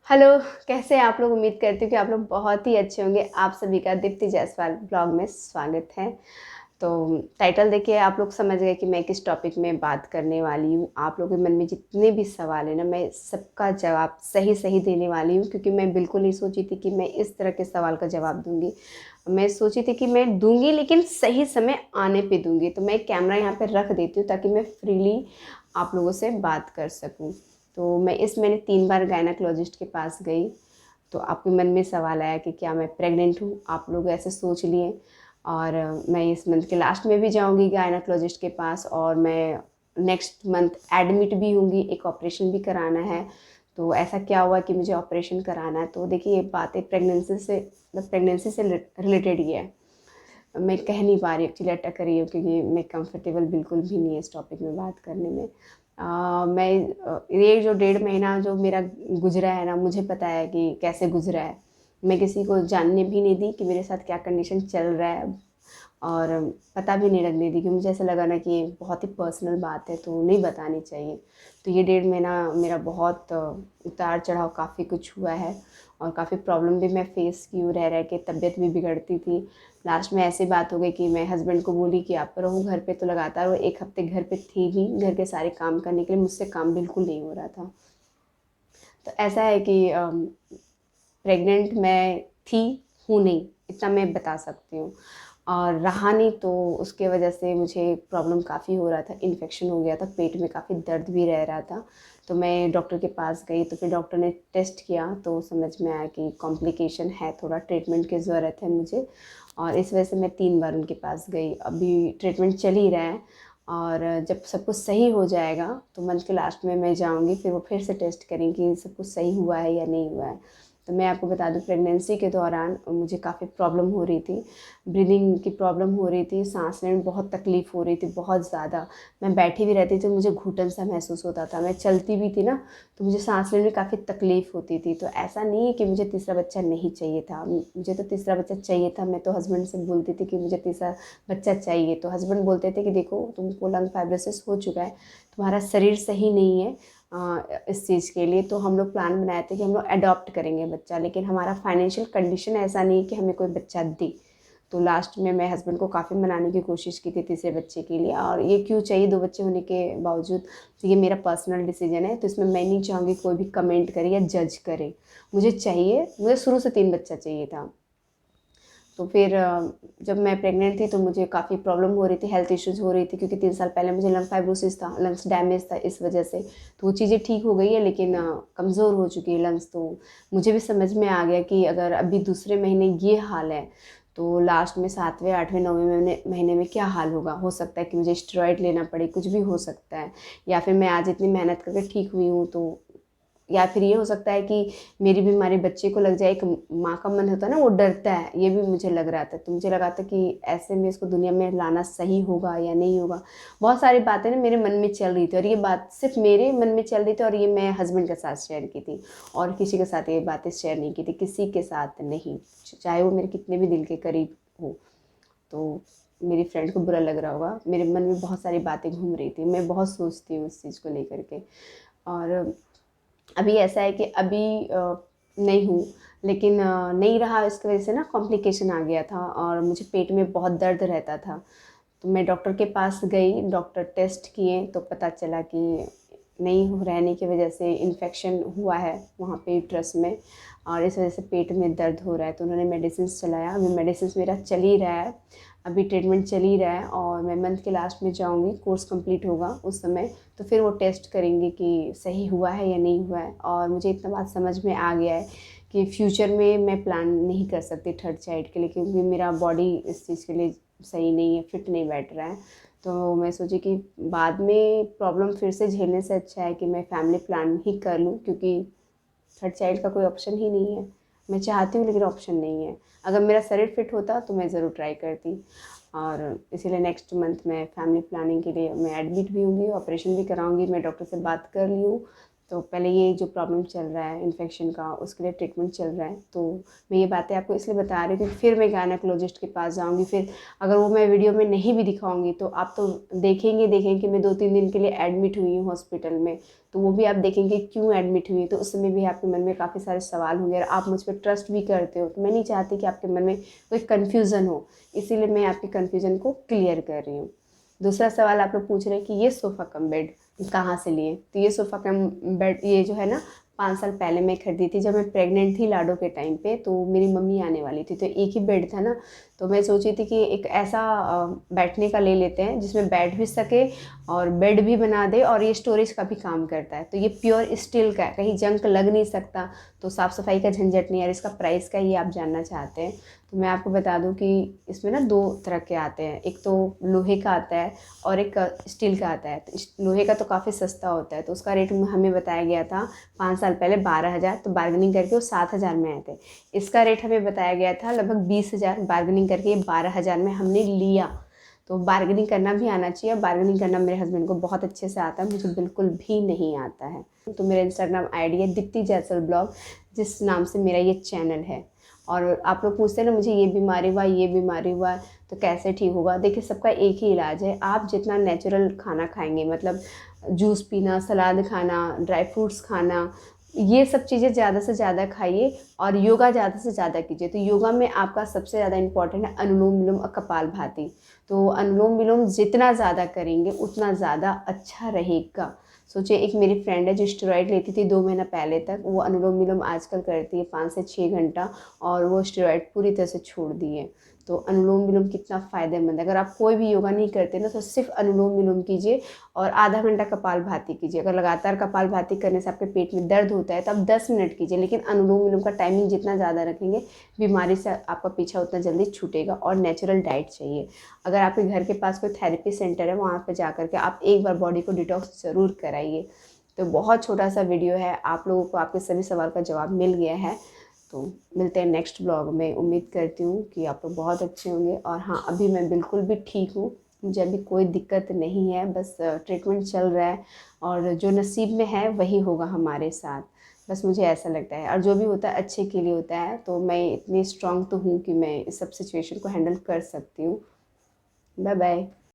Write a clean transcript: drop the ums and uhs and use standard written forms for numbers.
Hello, कैसे हैं आप लोग? उम्मीद करती हूँ कि आप लोग बहुत ही अच्छे होंगे। आप सभी का दीप्ति जायसवाल ब्लॉग में स्वागत है। तो टाइटल देखिए, आप लोग समझ गए कि मैं किस टॉपिक में बात करने वाली हूँ। आप लोगों के मन में जितने भी सवाल हैं ना, मैं सबका जवाब सही देने वाली हूँ, क्योंकि मैं बिल्कुल नहीं सोची थी कि मैं इस तरह के सवाल का जवाब दूँगी। मैं सोची थी कि मैं दूँगी, लेकिन सही समय आने पे दूँगी। तो मैं कैमरा यहाँ पे रख देती हूँ ताकि मैं फ्रीली आप लोगों से बात कर सकूँ। तो मैंने 3 बार गायनेकोलॉजिस्ट के पास गई। तो आपके मन में सवाल आया कि क्या मैं प्रेग्नेंट हूँ? आप लोग ऐसे सोच लिए। और मैं इस मंथ के लास्ट में भी जाऊँगी गायनेकोलॉजिस्ट के पास, और मैं नेक्स्ट मंथ एडमिट भी होंगी, एक ऑपरेशन भी कराना है। तो ऐसा क्या हुआ कि मुझे ऑपरेशन कराना है? तो देखिए, ये बातें प्रेगनेंसी से रिलेटेड ही है। मैं कह नहीं पा रही, एक्चुअली अटक रही हूँ, क्योंकि मैं कंफर्टेबल बिल्कुल भी नहीं है इस टॉपिक में बात करने में। ये जो 1.5 महीना जो मेरा गुजरा है ना, मुझे पता है कि कैसे गुजरा है। मैं किसी को जानने भी नहीं दी कि मेरे साथ क्या कंडीशन चल रहा है, और पता भी नहीं लगने दी, कि मुझे ऐसा लगा ना कि ये बहुत ही पर्सनल बात है, तो नहीं बतानी चाहिए। तो ये 1.5 महीना मेरा बहुत उतार चढ़ाव काफ़ी कुछ हुआ है, और काफ़ी प्रॉब्लम भी मैं फेस की हूँ। रह के तबीयत भी बिगड़ती थी। लास्ट में ऐसी बात हो गई कि मैं हस्बैंड को बोली कि आप रहो घर पे। तो लगातार वो 1 हफ्ते घर पे थी भी, घर के सारे काम करने के लिए। मुझसे काम बिल्कुल नहीं हो रहा था। तो ऐसा है कि प्रेग्नेंट मैं थी, हूँ नहीं, इतना मैं बता सकती हूँ। और रहा नहीं, तो उसके वजह से मुझे प्रॉब्लम काफ़ी हो रहा था। इन्फेक्शन हो गया था, पेट में काफ़ी दर्द भी रह रहा था। तो मैं डॉक्टर के पास गई, तो फिर डॉक्टर ने टेस्ट किया, तो समझ में आया कि कॉम्प्लिकेशन है, थोड़ा ट्रीटमेंट की ज़रूरत है मुझे। और इस वजह से मैं 3 बार उनके पास गई। अभी ट्रीटमेंट चल ही रहा है, और जब सब कुछ सही हो जाएगा तो मंथ के लास्ट में मैं जाऊंगी, फिर वो फिर से टेस्ट करेंगी सब कुछ सही हुआ है या नहीं हुआ है। तो मैं आपको बता दूं, प्रेगनेंसी के दौरान मुझे काफ़ी प्रॉब्लम हो रही थी। ब्रीदिंग की प्रॉब्लम हो रही थी, सांस लेने में बहुत तकलीफ़ हो रही थी, बहुत ज़्यादा। मैं बैठी भी रहती थी, मुझे घुटन सा महसूस होता था। मैं चलती भी थी ना, तो मुझे सांस लेने में काफ़ी तकलीफ़ होती थी। तो ऐसा नहीं है कि मुझे तीसरा बच्चा नहीं चाहिए था, मुझे तो तीसरा बच्चा चाहिए था। मैं तो हस्बैंड से बोलती थी कि मुझे तीसरा बच्चा चाहिए। तो हस्बैंड बोलते थे कि देखो, तुमको लंग फाइब्रोसिस हो चुका है, तुम्हारा शरीर सही नहीं है इस चीज़ के लिए। तो हम लोग प्लान बनाए थे कि हम लोग अडॉप्ट करेंगे बच्चा, लेकिन हमारा फाइनेंशियल कंडीशन ऐसा नहीं है कि हमें कोई बच्चा दे। तो लास्ट में मैं हस्बैंड को काफ़ी मनाने की कोशिश की थी तीसरे बच्चे के लिए। और ये क्यों चाहिए 2 बच्चे होने के बावजूद, तो ये मेरा पर्सनल डिसीजन है। तो इसमें मैं नहीं चाहूँगी कोई भी कमेंट करे या जज करे। मुझे चाहिए, मुझे शुरू से 3 बच्चा चाहिए था। तो फिर जब मैं प्रेग्नेंट थी तो मुझे काफ़ी प्रॉब्लम हो रही थी, हेल्थ इश्यूज़ हो रही थी, क्योंकि 3 साल पहले मुझे लंग फाइब्रोसिस था, लंग्स डैमेज था इस वजह से। तो वो चीज़ें ठीक हो गई है, लेकिन कमज़ोर हो चुकी है लंग्स। तो मुझे भी समझ में आ गया कि अगर अभी दूसरे महीने ये हाल है, तो लास्ट में 7वें 8वें 9वें महीने में क्या हाल होगा। हो सकता है कि मुझे स्टेरॉइड लेना पड़े, कुछ भी हो सकता है। या फिर मैं आज इतनी मेहनत करके ठीक हुई हूँ, तो या फिर ये हो सकता है कि मेरी बीमारी बच्चे को लग जाए। एक माँ का मन होता है ना, वो डरता है। ये भी मुझे लग रहा था। तो मुझे लगा था कि ऐसे में इसको दुनिया में लाना सही होगा या नहीं होगा। बहुत सारी बातें ना मेरे मन में चल रही थी, और ये बात सिर्फ मेरे मन में चल रही थी, और ये मैं हस्बैंड के साथ शेयर की थी, और किसी के साथ ये बातें शेयर नहीं की थी, किसी के साथ नहीं, चाहे वो मेरे कितने भी दिल के करीब हो। तो मेरी फ्रेंड को बुरा लग रहा होगा, मेरे मन में बहुत सारी बातें घूम रही थी, मैं बहुत सोचती हूँ उस चीज़ को लेकर के। और अभी ऐसा है कि अभी नहीं हूँ, लेकिन नहीं रहा, इसकी वजह से ना कॉम्प्लिकेशन आ गया था, और मुझे पेट में बहुत दर्द रहता था। तो मैं डॉक्टर के पास गई, डॉक्टर टेस्ट किए, तो पता चला कि नहीं रहने की वजह से इन्फेक्शन हुआ है वहाँ पे यूट्रस में, और इस वजह से पेट में दर्द हो रहा है। तो उन्होंने मेडिसिन चलाया, अभी मेडिसिन मेरा चल ही रहा है, अभी ट्रीटमेंट चल ही रहा है। और मैं मंथ के लास्ट में जाऊँगी, कोर्स कंप्लीट होगा उस समय, तो फिर वो टेस्ट करेंगे कि सही हुआ है या नहीं हुआ है। और मुझे इतना बात समझ में आ गया है कि फ्यूचर में मैं प्लान नहीं कर सकती थर्ड चाइल्ड के लिए, क्योंकि मेरा बॉडी इस चीज़ के लिए सही नहीं है, फिट नहीं बैठ रहा है। तो मैं सोची कि बाद में प्रॉब्लम फिर से झेलने से अच्छा है कि मैं फैमिली प्लान ही कर लूँ, क्योंकि थर्ड चाइल्ड का कोई ऑप्शन ही नहीं है। मैं चाहती हूँ, लेकिन ऑप्शन नहीं है। अगर मेरा शरीर फिट होता तो मैं ज़रूर ट्राई करती। और इसीलिए नेक्स्ट मंथ मैं फैमिली प्लानिंग के लिए मैं एडमिट भी होंगी, ऑपरेशन भी कराऊंगी। मैं डॉक्टर से बात कर ली हूँ, तो पहले ये जो प्रॉब्लम चल रहा है इन्फेक्शन का, उसके लिए ट्रीटमेंट चल रहा है। तो मैं ये बातें आपको इसलिए बता रही हूँ कि फिर मैं गायनेकोलॉजिस्ट के पास जाऊँगी, फिर अगर वो मैं वीडियो में नहीं भी दिखाऊंगी तो आप तो देखेंगे कि मैं 2-3 दिन के लिए एडमिट हुई हूँ हॉस्पिटल में, तो वो भी आप देखेंगे क्यों एडमिट हुई। तो उस समय भी आपके मन में काफ़ी सारे सवाल होंगे और आप मुझ पर ट्रस्ट भी करते हो, तो मैं नहीं चाहती कि आपके मन में कोई कन्फ्यूज़न हो, इसीलिए मैं आपके कन्फ्यूज़न को क्लियर कर रही हूँ। दूसरा सवाल आप लोग पूछ रहे हैं कि ये सोफ़ा कम बेड कहाँ से लिए। तो ये सोफ़ा कम बेड ये जो है ना 5 साल पहले मैं खरीदी थी, जब मैं प्रेग्नेंट थी लाडो के टाइम पे। तो मेरी मम्मी आने वाली थी, तो एक ही बेड था ना, तो मैं सोची थी कि एक ऐसा बैठने का ले लेते हैं जिसमें बैठ भी सके और बेड भी बना दे और ये स्टोरेज का भी काम करता है। तो ये प्योर स्टील का है, कहीं जंग लग नहीं सकता, तो साफ़ सफाई का झंझट नहीं है। और इसका प्राइस का ये आप जानना चाहते हैं, तो मैं आपको बता दूं कि इसमें ना 2 तरह के आते हैं, एक तो लोहे का आता है और एक स्टील का आता है। तो लोहे का तो काफ़ी सस्ता होता है, तो उसका रेट हमें बताया गया था 5 साल पहले 12,000, तो बार्गेनिंग करके वो 7,000 में आए थे। इसका रेट हमें बताया गया था लगभग 20,000, बार्गेनिंग करके 12,000 में हमने लिया। तो बार्गेनिंग करना भी आना चाहिए, बार्गेनिंग करना मेरे हस्बैंड को बहुत अच्छे से आता है, मुझे बिल्कुल भी नहीं आता है। तो मेरा इंस्टाग्राम आईडी है दीप्ति जैसल ब्लॉग, जिस नाम से मेरा ये चैनल है। और आप लोग पूछते हैं ना मुझे ये बीमारी हुआ तो कैसे ठीक होगा। देखिए सबका एक ही इलाज है, आप जितना नेचुरल खाना खाएंगे, मतलब जूस पीना, सलाद खाना, ड्राई फ्रूट्स खाना, ये सब चीज़ें ज़्यादा से ज़्यादा खाइए और योगा ज़्यादा से ज़्यादा कीजिए। तो योगा में आपका सबसे ज़्यादा इम्पॉर्टेंट है अनुलोम विलोम और कपालभाति। तो अनुलोम विलोम जितना ज़्यादा करेंगे उतना ज़्यादा अच्छा रहेगा। सोचिए एक मेरी फ्रेंड है जो स्टेरॉइड लेती थी 2 महीना पहले तक, वो अनुलोम विलोम आजकल करती है 5 से 6 घंटा, और वो स्टेरॉइड पूरी तरह से छोड़ दी है। तो अनुलोम विलोम कितना फ़ायदेमंद है। अगर आप कोई भी योगा नहीं करते ना तो सिर्फ अनुलोम विलोम कीजिए और आधा घंटा कपालभाति कीजिए। अगर लगातार कपालभाति करने से आपके पेट में दर्द होता है तो आप 10 मिनट कीजिए, लेकिन अनुलोम विलोम का टाइमिंग जितना ज़्यादा रखेंगे बीमारी से आपका पीछा उतना जल्दी छूटेगा। और नेचुरल डाइट चाहिए। अगर आपके घर के पास कोई थेरेपी सेंटर है वहाँ पर जा करके आप एक बार बॉडी को डिटॉक्स ज़रूर कराइए। तो बहुत छोटा सा वीडियो है, आप लोगों को आपके सभी सवाल का जवाब मिल गया है। तो मिलते हैं नेक्स्ट ब्लॉग में। उम्मीद करती हूँ कि आप लोग बहुत अच्छे होंगे। और हाँ, अभी मैं बिल्कुल भी ठीक हूँ, मुझे अभी कोई दिक्कत नहीं है, बस ट्रीटमेंट चल रहा है और जो नसीब में है वही होगा हमारे साथ, बस मुझे ऐसा लगता है। और जो भी होता है अच्छे के लिए होता है, तो मैं इतनी स्ट्रांग तो हूँ कि मैं इस सब सिचुएशन को हैंडल कर सकती हूँ। Bye bye.